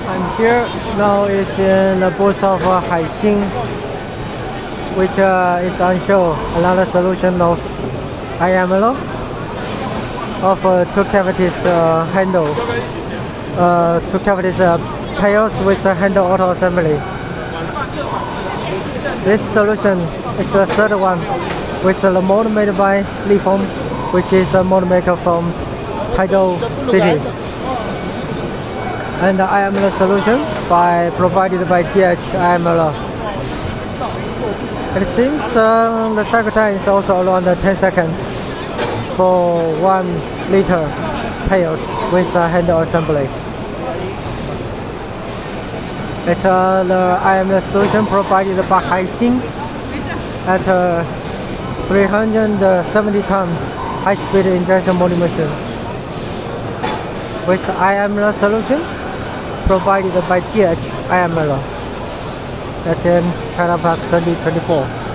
I'm here now is in the booth of HaiXin, which is on show another solution of IML of two cavities handle, two cavities Pails with a handle auto assembly. This solution is the third one with the mold made by Lifeng, which is a mold maker from Haizhou City. And the IML solution provided by GH IML. It seems the cycle time is also around 10 seconds for 1 liter Pails with a handle assembly. It's the IML solution provided by HaiXin at 370 ton high-speed injection molding machine. With IML solution provided by GH IML. That's in Chinaplas 2024.